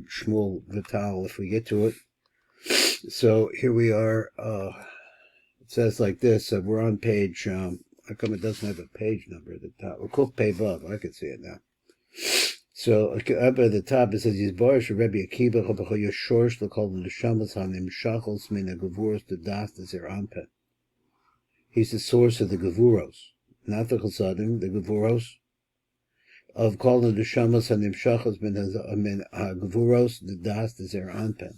Shmuel Vital if we get to it. So here we are. It says like this. We're on page. How come it doesn't have a page number at the top? We'll call page up. I can see it now. So up at the top it says Yizbarish Rabbi Akiva Chabacho Yeshorsh L'Kol Neshamas Hanim Shachos Min HaGevuros D'Das D'Zer Anpeh. He's the source of the Gevuros, not the Chasadim, the Gevuros. Of Kol Neshamas Hanim Shachos Min HaGevuros D'Das D'Zer Anpeh.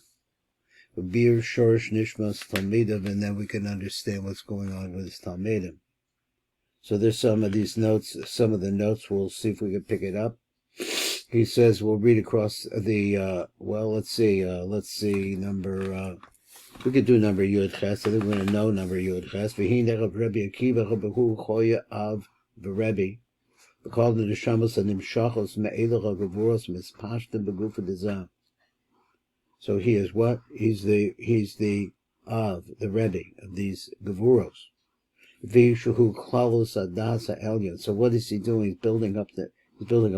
Bir Shorish Nishmas Talmidim, and then we can understand what's going on with his Talmidim. So there's some of these notes. Some of the notes. We'll see if we can pick it up. He says we'll read across the, let's see, number, we could do number Yud Ches. I think we're going to know number Yud Ches. V'hinech of Rabbi Akiva Chabahu Choya of V'Rebbe. V'called the Neshamas and Nimshachos Me'elach HaGevuros Mispashtem B'Gufa D'Zah. So he is what? He's the Rebbe of these Gevuros. V'Shuhu Klalos Adas HaElyon. So what is he doing? He's building up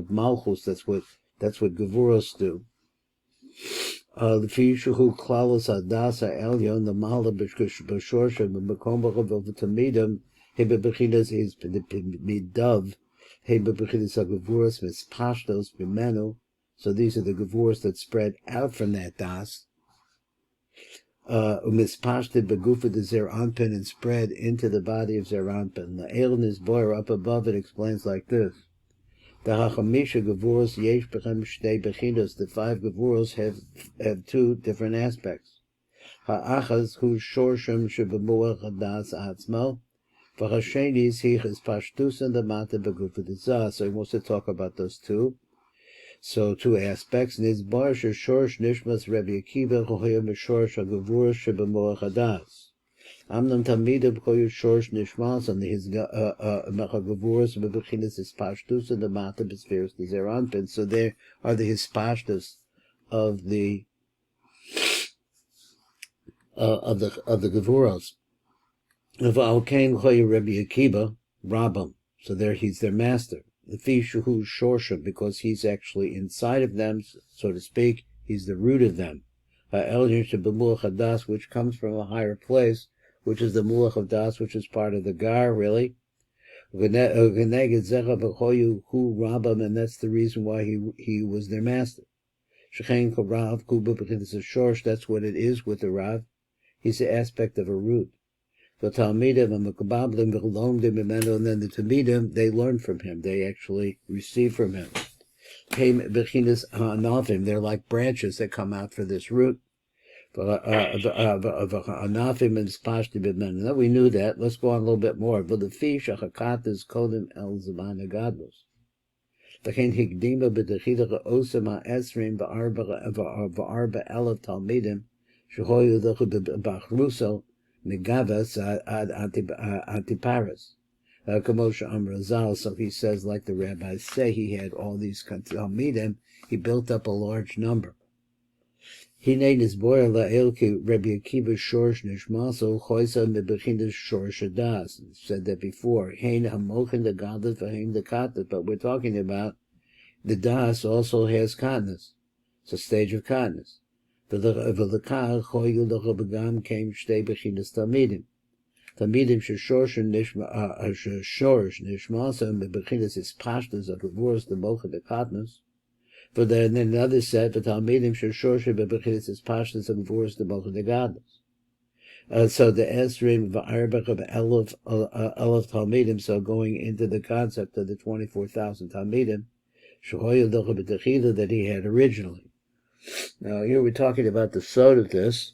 Malchus. That's what Gevuros do. The Fishuhu Klalos Adasa Elyon, the Mala B'Shorsha B'Makom B'Chav V'Tamidam, Hebe B'Chinas is Midav, Hebe B'Chinas HaGevuros Mispashtos B'Menu. So these are the Gevuros that spread out from that Das. Mispashted B'Gufa D'Zer Anpeh, and spread into the body of Zer Anpeh. The Elon is boyer up above it explains like this. The Hachamisha Gevuros Yesh Bechem Shtei Bechinos. The 5 Gevuros have 2 different aspects. Ha'achaz hu Shorshem Shebemuach Hadas Atzmo. V'Hashenis Hiches Pashtus and the Mata Begufa D'Zah. So he wants to talk about those 2. So 2 aspects. Nizbar Shorsh Nishmas Rabbi Akiva Choya Meshorsh HaGevuros Shebemuach Hadas. Amnam Talmidim Choyu Shorsh Nishmas and his Mechagevuros Bebechinas Hispashtus and the Mata B'Spheres D'Zer Anpeh. So there are the Hispashtus of the Gevuros. Of Alkain Choyu Rabbi Akiva Rabbam. So there he's their master. The Fishuhu Shorsha, because he's actually inside of them, so to speak. He's the root of them. Ha'elyon Shebemuach Hadas, which comes from a higher place, which is the Mulach of Das, which is part of the Gar, really. And that's the reason why he was their master. That's what it is with the Rav. He's the aspect of a root. The Talmidim and the Talmidim, they learn from him. They actually receive from him. They're like branches that come out for this root. Now we knew that. Let's go on a little bit more. But the fish is kodim el zaman gadlus. V'chein higdima b'dechidach osama esrim v'arba elav talmidim shehoyu b'achruso negavas ad antiparas. Kamosha Amrazal. So he says, like the rabbis say, he had all these talmidim. He built up a large number. Hine nisboyer la'elki Rabbi Akiva Shorsh Nishmaso Choisa Mebechinas Shorsh Hadas. Said that before. Hein Hamochin the Gadlut v'Hein the Katnut. But we're talking about the Das also has Katnus. It's a stage of Katnus. V'lekach Choyu l'Chabagam came Shtei Bechinas Talmidim. Talmidim Shorsh Nishmaso Mebechinas is Pashtas of Gevuros the Mochin the Katnus. For then another set, the Talmidim Shorshim Bebechinas is Pashtas of Gevuros the Mochin the Gadlut. So the Esrim V'Arbach of Elef Talmidim. So going into the concept of the 24,000 Talmidim, Shehoya L'Cha B'Techila that he had originally. Now here we're talking about the sod of this,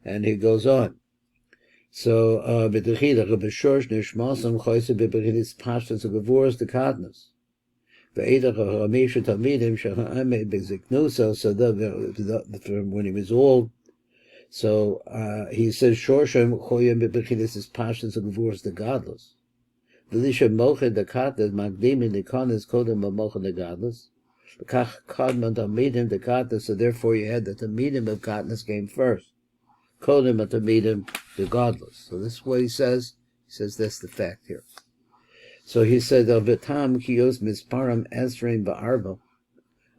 and he goes on. So B'Techila B'Shorsh Nishmasam Choysa Bebechinas Pashtas of Gevuros the Katnus. So from when he was old, so he says Shorshem Choyim Bebechinas is Pashtas of Gevuros the Gadlus. V'lisha Mochin the Katnus Magdimin the Katnus Kodem Mochin the Gadlus. Kach Kadman Talmidim the Katnus. So therefore you had the Talmidim of Katnus came first. Kodem Talmidim the Gadlus. So this is what he says. He says that's the fact here. So he said, "Vitam kiyos misparam esrein ba'arba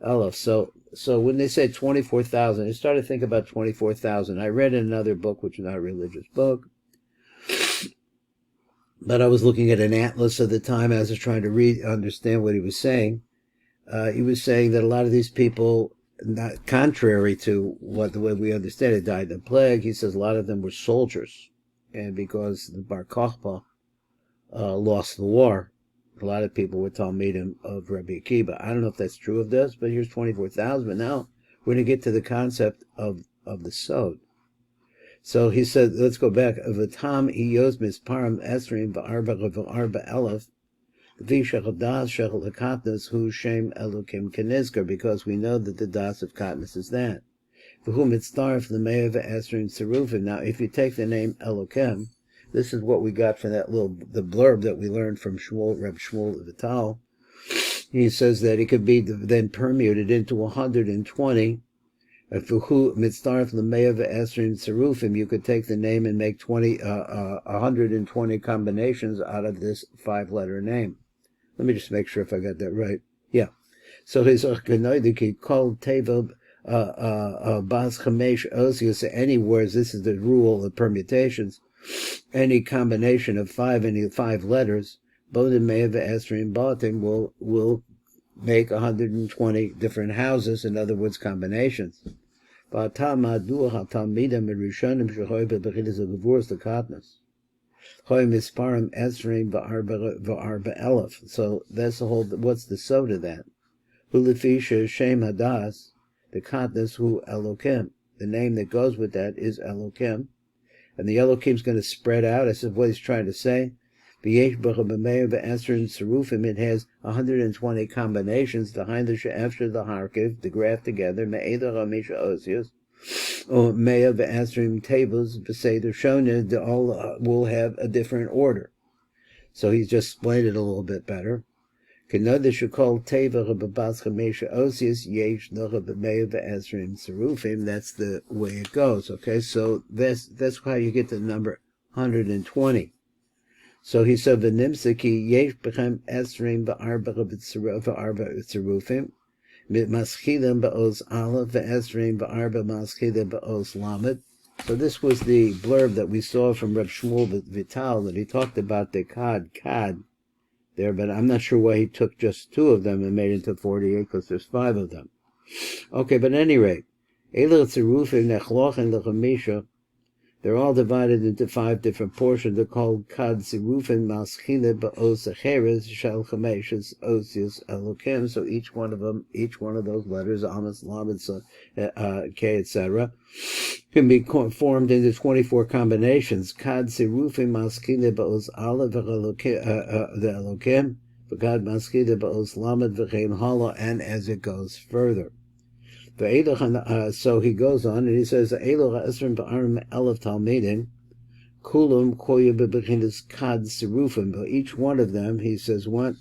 elef." So So when they said 24,000, I started to think about 24,000. I read in another book, which is not a religious book, but I was looking at an atlas at the time as I was trying to understand what he was saying. He was saying that a lot of these people, not contrary to the way we understand it, died in the plague. He says a lot of them were soldiers, and because the Bar Kokhba lost the war, a lot of people were Talmidim of Rabbi Akiva. I don't know if that's true of this, but here's 24,000. But now we're going to get to the concept of the sod. So he said, let's go back. V'tam iyos misparam esrim v'arba elef v'vi shechel das shechel Katnut hu shem elokim kenizker, because we know that the das of Katnut is that. V'hu mitzdaref l'mei v'esrim tzerufim. Now, if you take the name Elokim, this is what we got from the blurb that we learned from Reb Shmuel Vital. He says that it could be then permuted into 120. If mitzdaref l'mei v'esrim tzerufim, you could take the name and make 120 combinations out of this 5-letter name. Let me just make sure if I got that right. Yeah. So his achganoidiki called teva bas chamesh osius. Any words, this is the rule of permutations. Any combination of 5 letters, bodin mei v'esrim batim will make 120 different houses. In other words, combinations. So that's the whole. What's the sod of that? Hulefisha shem hadas, the Katnus hu Elokim. The name that goes with that is Elokim. And the Elokim's going to spread out. I said what he's trying to say. It has 120 combinations. Behind the she'efshar the harkiv, the graph together. Me'eder hamisha osios, or me'ah ve'asrim tables b'seder shona. They all will have a different order. So he's just explained it a little bit better. Kanada shekol teva b'bas chamesha osios yesh nocha b'me'ah ve'asrim tzerufim. That's the way it goes. Okay, so that's how you get the number 120. So he said, "V'nimsaki yesh bechem esrim v'arba tzerufim, maskilim ba'os aleph v'esrim v'arba maskilim ba'os lamed." So this was the blurb that we saw from Reb Shmuel Vital, that he talked about the kad there, but I'm not sure why he took just 2 of them and made it into 48, because there's 5 of them. Okay, but at any rate, Eila tzerufim nechlochen lechamisha. They're all divided into 5 different portions. They're called Kad Sirufin Maschile Ba'os Acheres Shel Chameshes Osius Elokim. So each one of those letters, Amas, Lamed, K, etc., can be formed into 24 combinations. Kad Sirufin Maschile Ba'os Aleph the Elokim, Kad Maschile Ba'os Lamed V'chein Hala, and as it goes further. So he goes on and he says, Eloch Esrim Ba'arim Elef Talmidim, Kulum Koya Bebechinas Kad Sirufim. But each one of them, he says, what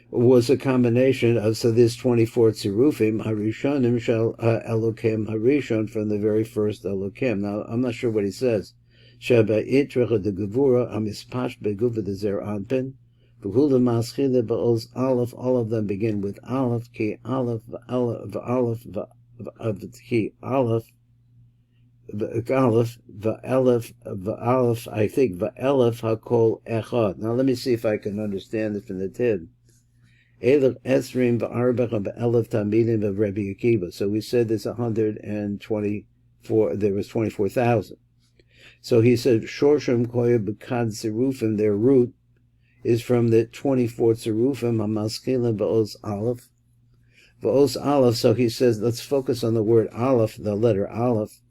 was a combination of, so this 24 Sirufim, Harishonim Shel Elokim Harishon, from the very first Elokim. Now, I'm not sure what he says. Sheba Itrecha de Gevurot, Amispash Beguva de Zer Anpin, all of them begin with Aleph, Ki Aleph, V'Aleph, Ki Aleph, V'Aleph, I think, V'Aleph HaKol Echad. Now let me see if I can understand it from the Tid. Elech Esrim V'Arbech V'Aleph Talmidim of Rabbi Akiva. So we said there's 124, there was 24,000. So he said, Shorsham Koya B'Kad Sirufim, their root is from the 24 tzerufim, hamaskilim ba'os aleph. Ba'os aleph, so he says, let's focus on the word aleph, the letter aleph.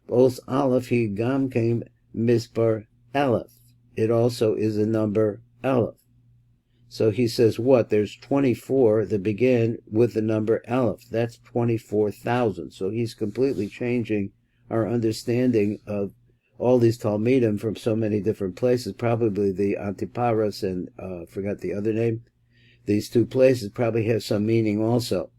Ba'os aleph, he gam came mispar aleph. It also is a number aleph. So he says what? There's 24 that begin with the number aleph. That's 24,000. So he's completely changing our understanding of all these Talmidim from so many different places. Probably the Antiparas and forgot the other name. These 2 places probably have some meaning also.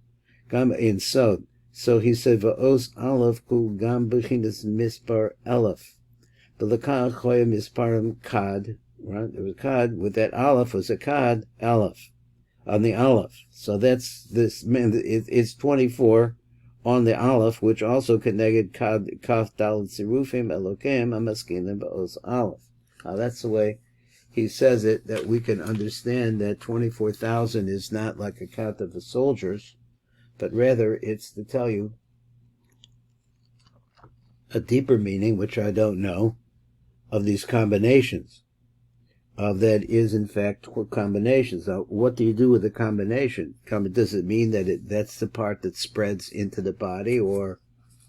Gam in Sod. So he said, Va'os Aleph ku gam b'chinas mispar Aleph. V'lekach choya misparim kad. Right? There was kad. With that Aleph was a kad, Aleph. on the Aleph. So that's this, it's 24 on the Aleph, which also connected Kaf Dalet Sirufim Elokim Amaskinim Ba'os Aleph. Now that's the way he says it, that we can understand that 24,000 is not like a count of the soldiers, but rather it's to tell you a deeper meaning, which I don't know, of these combinations. That is, in fact, combinations. Now, what do you do with a combination? Does it mean that that's the part that spreads into the body or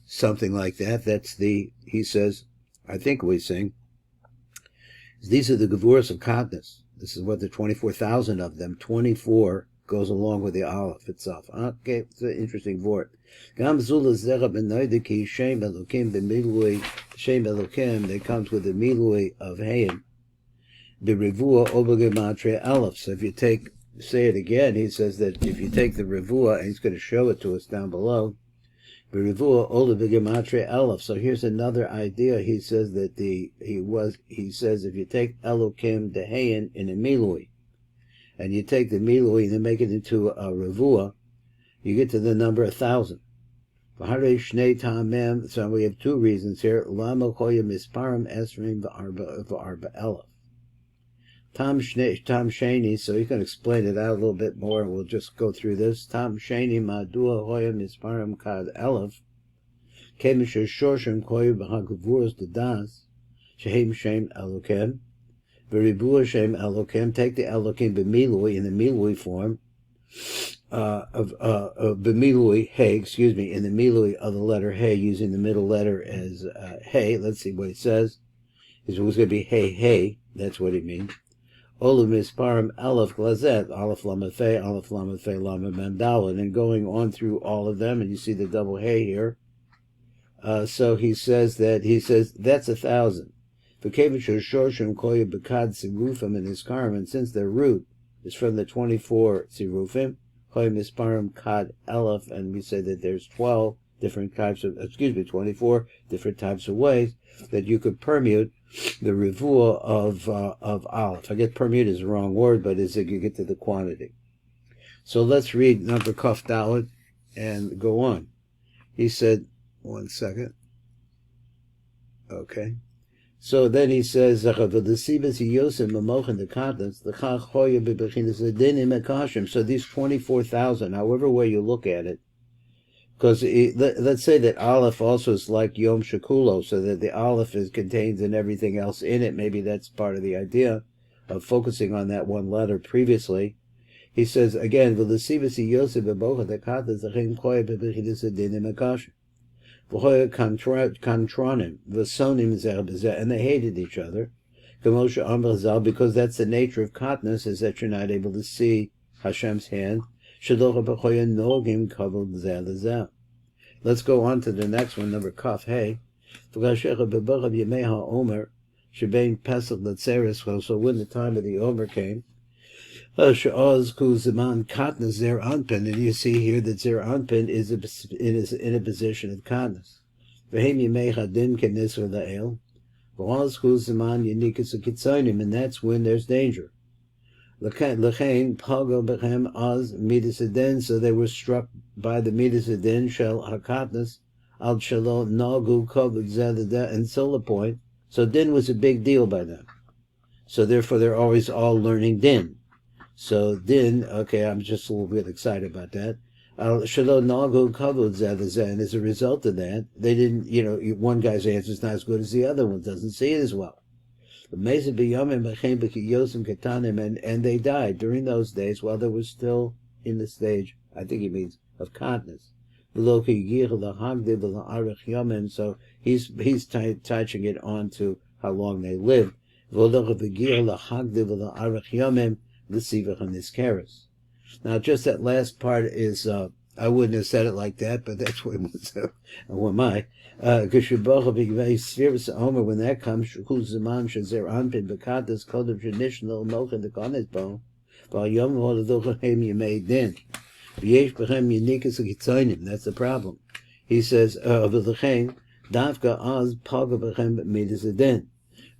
something like that? That's he says, I think we sing, these are the Gevurot of Katnut. This is what the 24,000 of them, 24 goes along with the Aleph itself. Okay, it's an interesting word. Gam Zula Zera Benoidiki Shem Elokim B'Milui Shem Elokim. They comes with the Milui of Hayim. The Revua Obagematria Aleph. So if you say it again, he says that if you take the Revua, and he's going to show it to us down below, the Revua Obagematria Aleph. So here's another idea. He says that he says if you take Elokim Dehayin in a Milui, and you take the Milui and then make it into a Revua, you get to the number 1,000. So we have two reasons here. Lama Koya Misparam Esrim V'Arba Aleph. Tam Sheni, so you can explain it out a little bit more, and we'll just go through this. Tam Sheni Madua Hoya Misparam Kad Aleph. Kemisha Shorshim Koya B'Hagavuros Dedas. Shehem Shem Elokem. V'Ribua Shem Elokem. Take the Elokem B'Milui in the Milui form. Of B'Milui Hey, in the Milui of the letter Hey, using the middle letter as Hey. Let's see what it says. It was going to be Hey. That's what it means. Olu Misparam Aleph Glazet, Aleph Lamafei, Aleph Lamafei, Lama Mandala, and going on through all of them, and you see the double Hey here. So he says that's 1,000. For Kevish Shorshim Koya Bekad Sirufim in his Karam, and since their root is from the 24 Sirufim, Koya Misparam Kad Aleph, and we say that there's 24 different types of ways that you could permute the Revua of Aleph. I guess permute is the wrong word, but it's you get to the quantity. So let's read number Kaf Dalet and go on. He said, one second. Okay. So then he says, so these 24,000, however way you look at it, because let's say that Aleph also is like Yom Shekulo, so that the Aleph contains and everything else in it. Maybe that's part of the idea of focusing on that one letter previously. He says again, and they hated each other. Because that's the nature of Katnus, is that you're not able to see Hashem's hand. Let's go on to the next one, number Kaf Hey. So when the time of the Omer came, and you see here that Zer Anpin is in a position of Katnus. And that's when there's danger. So they were struck by the Midas Adin Shel HaKatnus Al Shalom Nagu Kovod until the point. So Din was a big deal by them. So therefore they're always all learning Din. So Din, okay, I'm just a little bit excited about that. Al Shalom Nagu Kovod and as a result of that, they didn't, one guy's answer is not as good as the other one, doesn't see it as well. And they died during those days while they were still in the stage, I think he means, of Katnus. So he's touching it on to how long they lived. Now just that last part is, I wouldn't have said it like that, but that's what it was. Who am I? When that comes, that's the problem. He says,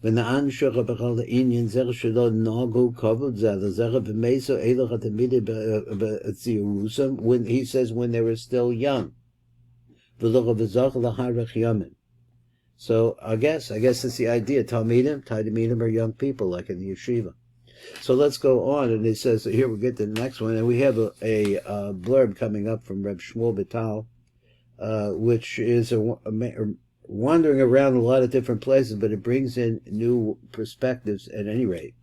ונען שכה בכל העניין זר שלא נהגו כבוד זה לזרע ומסו אלך התמידי בציורוסם, when he says when they were still young. ולא וזך להרח ימים. So I guess it's the idea. Talmidim are young people, like in the yeshiva. So let's go on, and it says here we get to the next one, and we have a blurb coming up from Reb Shmuel Vital, which is wandering around a lot of different places, but it brings in new perspectives at any rate.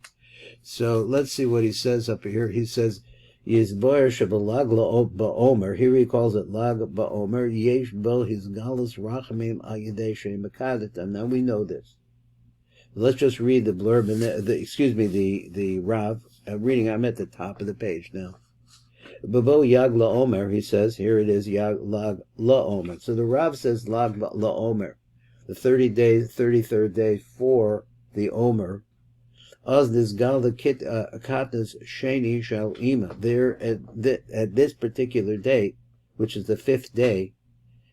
So let's see what he says up here. He says, Yizboyer shebelag ba'omer, here he calls it lag ba'omer, yesh bo his galus rachamim al yedei she'im mekadatam. Now we know this. Let's just read the blurb, and the Rav. I'm at the top of the page now. Babo yag la'omer, he says, here it is, yag lag la'omer. So the Rav says lag la'omer, the 33rd day for the Omer. Az nizgal the katnus sheni shal ima. There at this particular date, which is the 5th day,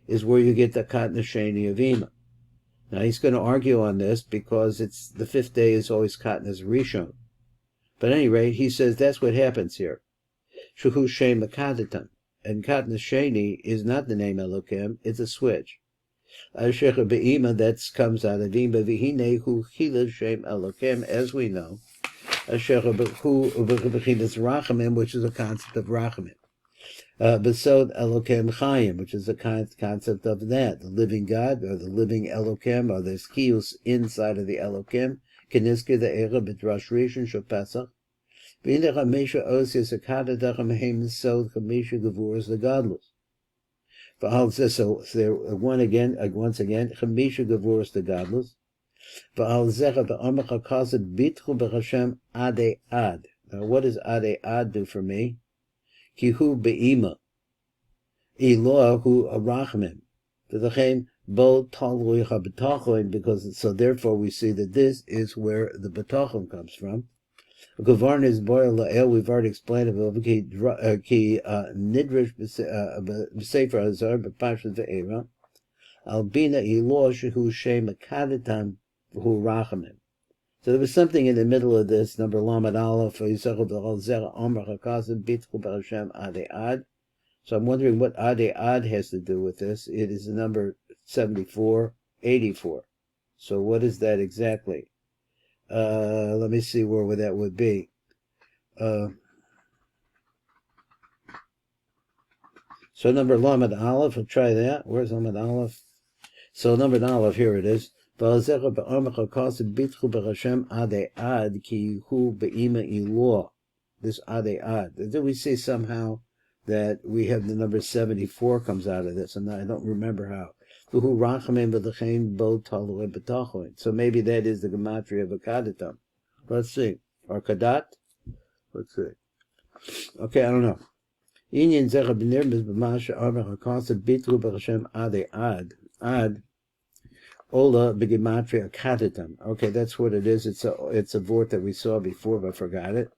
is where you get the katnus sheni of ima. Now he's going to argue on this because it's the 5th day is always katnus rishon. But at any rate, he says that's what happens here. Shuhu shem makadatam, and katnus sheni is not the name Elokim; it's a switch. Asher be'ima, that comes out of ima v'hine hu chila shem Elokim, as we know. Asher hu v'chilas rachamim, which is a concept of rachamim. Besod Elokim chayim, which is a concept of that, the living God, or the living Elokim, or there's kiyus inside of the Elokim. Keniske the era b'drash rishon shel Pesach. V'inech ha'mesha osius akadadach ha'mehem sod chamisha Gevurot the Gadlut. So there once again, chamisha Gevurot the Gadlut. V'al zecha v'amach ha'kazed bitchu b'Hashem adei ad. Now what does adei ad do for me? Kihu be'ima, Eloah hu arachmim, v'lechem bo talui ha-b'tachon, because so therefore we see that this is where the b'tachon comes from. Gavarn is boil la'el, we've already explained about ki nidrish b'SEFIRAH azar b'pashas ve'era, albina Eloah shehu shem akadatam v'hu rachamim. So there was something in the middle of this, number Lamed Aleph, so I'm wondering what Adei Ad has to do with this. It is the number 7484. So what is that exactly? Let me see where that would be. So number Lamed Aleph, we'll try that. Where's Lamed Aleph? So number Aleph, here it is. This adei ad. Did we see somehow that we have the number 74 comes out of this? And I don't remember how. So maybe that is the gematria of a kadatam. Let's see. Or kadat? Let's see. Okay, I don't know. Ad. Ola begematria katatam. Okay, that's what it is. It's a vort that we saw before, but I forgot it.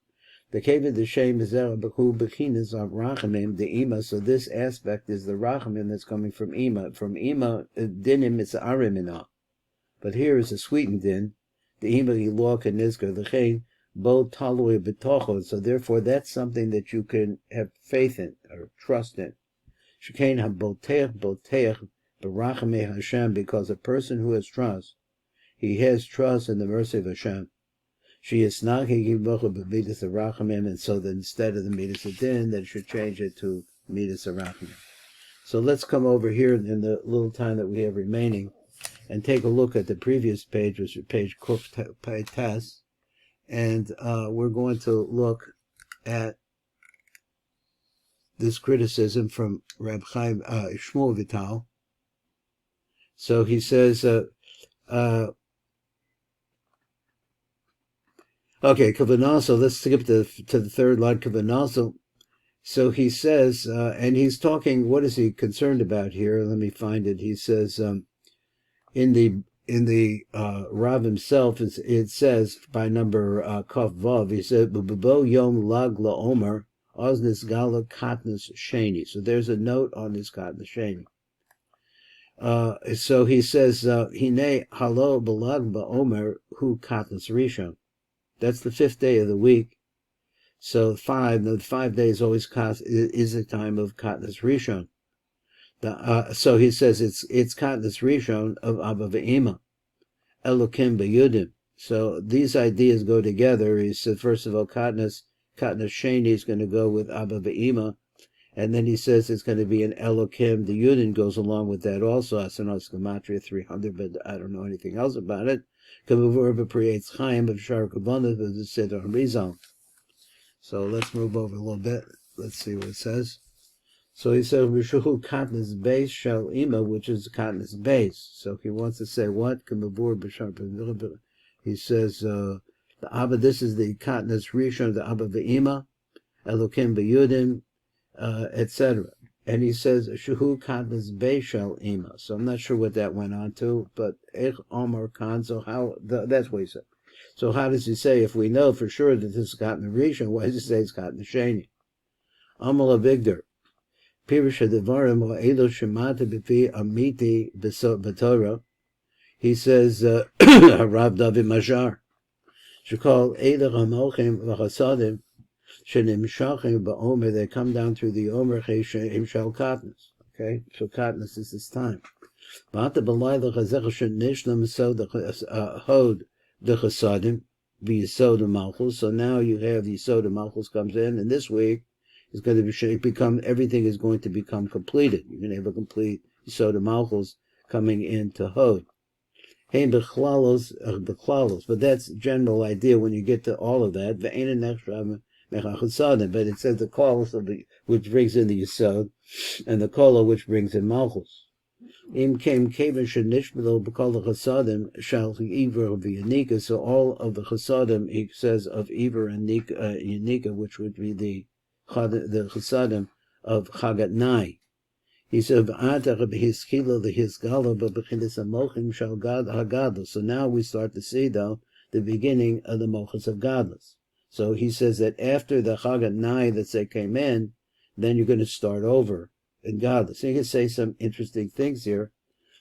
The kevin the shem is behu bechinas of rachamim the ima. So this aspect is the rachamim that's coming from ima. From ima dinim is arimina, but here is a sweetened din. The ima Eloah kenizker the chen bo talui betocho. So therefore, that's something that you can have faith in or trust in. Shekain ha botech. Hashem, because a person who has trust, he has trust in the mercy of Hashem. She is not midas rachamim, and so that instead of the midas adin, that should change it to midas rachamim. So let's come over here in the little time that we have remaining, and take a look at the previous page, which is page Kuf Tes, and we're going to look at this criticism from Rabbi Shmuel Vital. So he says, okay, Kavanah, so let's skip to the third line, Kavanah. So he says, and he's talking, what is he concerned about here? Let me find it. He says, in the Rav himself, it says, by number Kaf Vav, he said, Bo Yom Lag La Omer, Oznis Gala Katnus Sheni. So there's a note on this Katnus Sheni. So he says, Hine halo balag ba'omer hu katnus rishon. That's the 5th day of the week. So the 5 days always is a time of katnus rishon. So he says it's katnus rishon of Abba ve'ima, Elokim b'yudim. So these ideas go together. He said, first of all, katnus sheni is going to go with Abba ve'ima, and then he says it's going to be an Elokim. The Yudin goes along with that also. I know it's Gematria 300, but I don't know anything else about it. So let's move over a little bit. Let's see what it says. So he says, Rishuhu Katnus base shall ima, which is Katnus base. So he wants to say what? He says, the Abba, this is the Katnus Rishon, the Abba ve'ima, Elokim b'Yudim, etc. And he says, Shuhu Katnus base shall ima. So I'm not sure what that went on to, but Ech Omar Khan, so how, that's what he said. So how does he say, if we know for sure that this is Katnus Rishon, why does he say it's Katnus Sheni? Amal Avigdor. Pirush Devarim or Elo Shemata B'Pi Amiti B'Torah. He says, Rav David Majar, Shekol Elo Hamochim V'Chasadim Shenimshachim Ba'Omer. They come down through the Omer Cheshem Shal Katnus. Okay, so Katnus is this time. Ba'ata B'Layla Chazech Shenishlam So Hod the Chasadim V'Yisod Malchus. So now you have the Yisod Malchus comes in, and this week is going to become, everything is going to become completed. You're going to have a complete Yisod Malchus coming into Hod. Hey, bechlalos, but that's general idea when you get to all of that. But it says the kolos which brings in the Yisod, and the kola which brings in Malchus. Im came kaven shenishmelo b'kol the chasadim shall Iver v'yanika. So all of the chasadim, he says, of Iver and Yanika, which would be the chasadim of Chagat Nai. He said, so now we start to see, though, the beginning of the mochas of Gadlut. So he says that after the Chagat Nai that they came in, then you're going to start over in Gadlut. So you can say some interesting things here.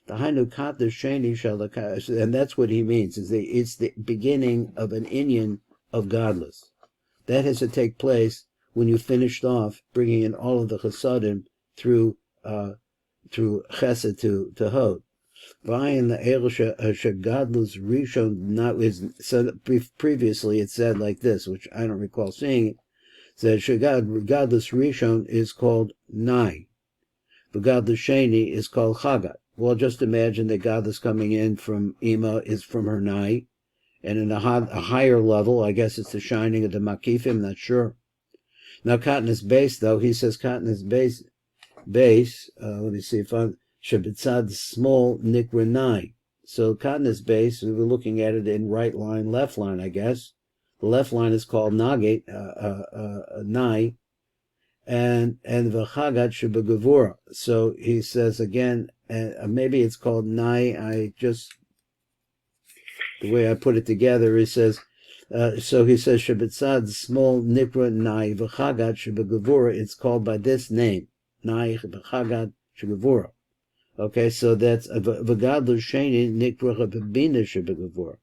The Hainu Katnus Sheni shall, and that's what he means, is it's the beginning of an inyan of Gadlut. That has to take place when you finished off bringing in all of the chasadim through Chesed to Hod. So previously it said like this, which I don't recall seeing it, that Gadlus Rishon is called Nai. The Gadlus Sheni is called Chagat. Well, just imagine that Gadlus coming in from Ima is from her Nai, and in a higher level, I guess it's the shining of the Makifim, not sure. Now Katnus base, though, he says Katnus base, let me see if I'm Shabitzad small Nikranai. So Katnus base, we were looking at it in right line, left line, I guess. The left line is called Nagate, Nai, and the Chagat Shabagavura. So he says again, maybe it's called Nai. The way I put it together, he says, so he says Shabitzad small Nikra Nai v'Chagat Shabagavura. It's called by this name. Nai v'Chagat Shagavura. Okay, so that's v'Gadlu Sheni Nikra Bina Shagavura.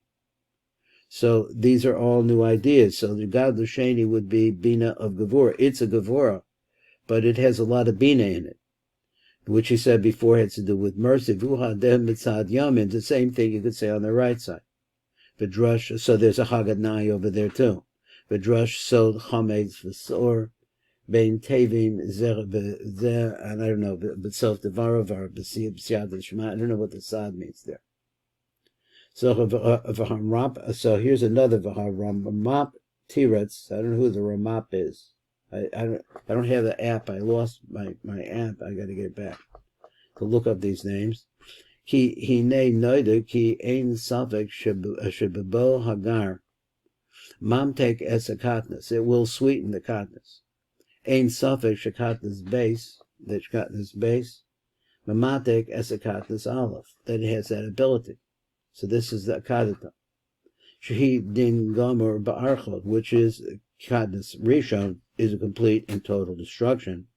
So these are all new ideas. So the Gadlu Sheni would be Bina of Gevurah. It's a Gevurah, but it has a lot of Bina in it, which he said before had to do with mercy. V'Hadem Mitzad Yamin. The same thing you could say on the right side. V'Drush. So there's a Chagat Nai over there too. V'Drush Sod Chametz V'Sor. Bein Tevim Zer, and I don't know, but self Devarav or B'Siyad Shema. I don't know what the Sad means there. So so here's another Ramap Tiretz. I don't know who the Ramap is. I don't have the app. I lost my app. I got to get it back to look up these names. Ki ne noida ki ein safek shebebo hagar mamtek es a katnus. It will sweeten the katnus. Ein safek shekatnus base, that katnus base, mamatek es a katnus aleph, that it has that ability. So this is the kadita. Shehi din gomer ba'archot, which is katnus rishon, is a complete and total destruction.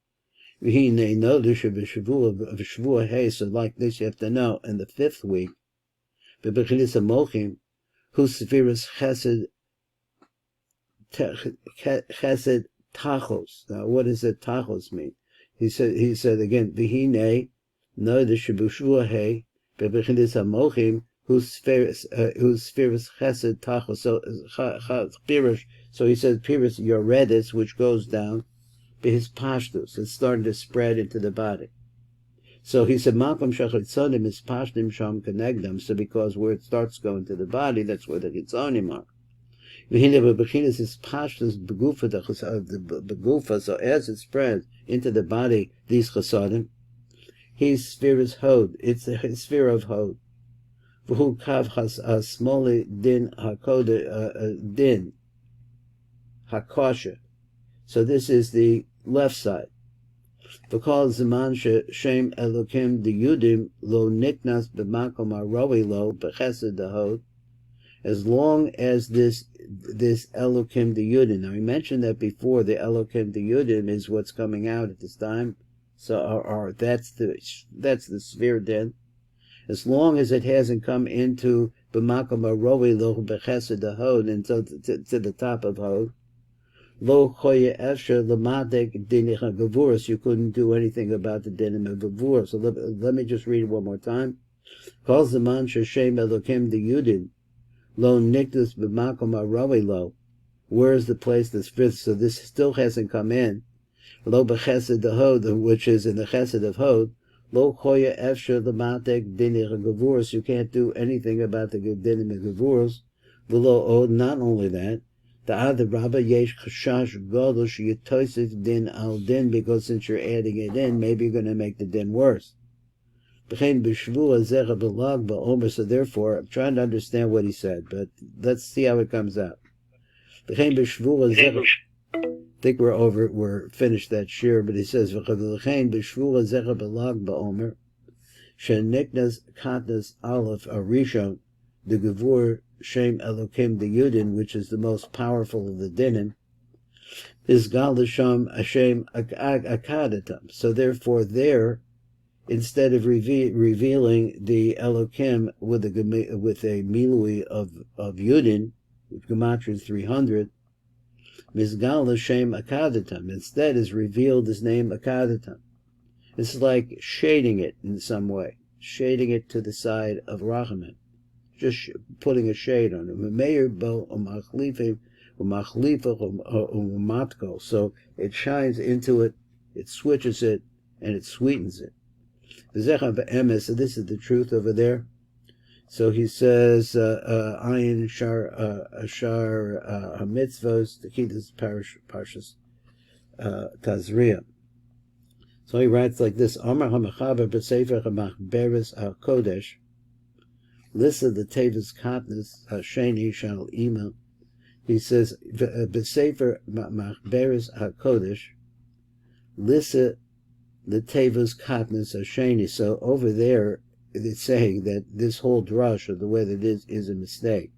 V'hinei notish of Shavua Hay, so like this you have to know, in the 5th week, B'bechinis HaMochim, who Sefiras Chesed Tachos. Now, what does that Tachos mean? He said again, V'hinei notish of Shavua Hay, B'bechinis HaMochim, whose spheres chesed tachos. So he says Pirish Yoredis, which goes down, his pashtus. It's starting to spread into the body. So he said Malcolm Shachitzonim is pashtim sham kenegdam. So because where it starts going to the body, that's where the chitzonim are. V'hinei bebechinas is pashtus begufa. So as it spreads into the body, these chesadim, his sphere is hod. It's a sphere of hod. V'hu kav hasmoli din hakoda din hakosha. So this is the left side. Because Zaman Shem Elokim the Yudim lo niknas b'makom aroi lo b'chesed dahod. As long as this Elokim the Yudim. Now we mentioned that before. The Elokim the Yudim is what's coming out at this time. So that's the sphere then. As long as it hasn't come into b'makom aroi lo b'chesed dahod until to the top of hod. Lo choye efsher l'madek dinich Gevurot. You couldn't do anything about the dinim of Gevurot. So let me just read it one more time. Calls the man sheshem elokim the yudin lo nikdus b'makom aroi lo. Where is the place that's fifth? So this still hasn't come in. Lo b'chesed hod, which is in the chesed of hod. Lo choye efsher l'madek dinich Gevurot. You can't do anything about the dinim of Gevurot. V'lo od. Not only that. The other Rabbi yesh chashash gadol sheyitosif din al din, because since you're adding it in, maybe you're going to make the din worse. So therefore, I'm trying to understand what he said, but let's see how it comes out. I think we're finished that shir, but he says sheniknas katnus aleph arishon the gevur Shem Elokim the Yudin, which is the most powerful of the dinim, is Galasham Hashem Akadatam. So therefore there, instead of revealing the Elokim with a milui of Yudin, with Gematria 300, Mizgal Hashem Akadatam, instead is revealed his name Akadatam. It's like shading it in some way, shading it to the side of Rachamim. Just putting a shade on it. So it shines into it, it switches it, and it sweetens it. So this is the truth over there. So he says, Ayin Shar HaMitzvos, the key to this Parshas Tazria. So he writes like this, Amar HaMachaber B'Sefer HaMachberes HaKodesh, Lissa the Tevis Katnus Hasheni Shal Ima. He says, B'Sefer Machberes HaKodesh, Lissa the Tevis Katnus Hasheni. So over there, it's saying that this whole drush, or the way that it is a mistake.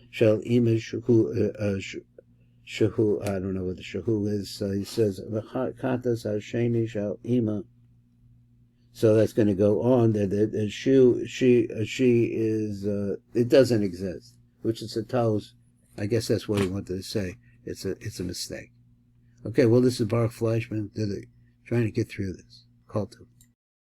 Shal Ima Shahu, I don't know what the Shahu is. So he says, Katnus Hasheni Shal Ima. So that's going to go on that she is it doesn't exist, which is a toes. I guess that's what he wanted to say. It's a mistake. Okay, well, this is Baruch Fleischman trying to get through this. Call to.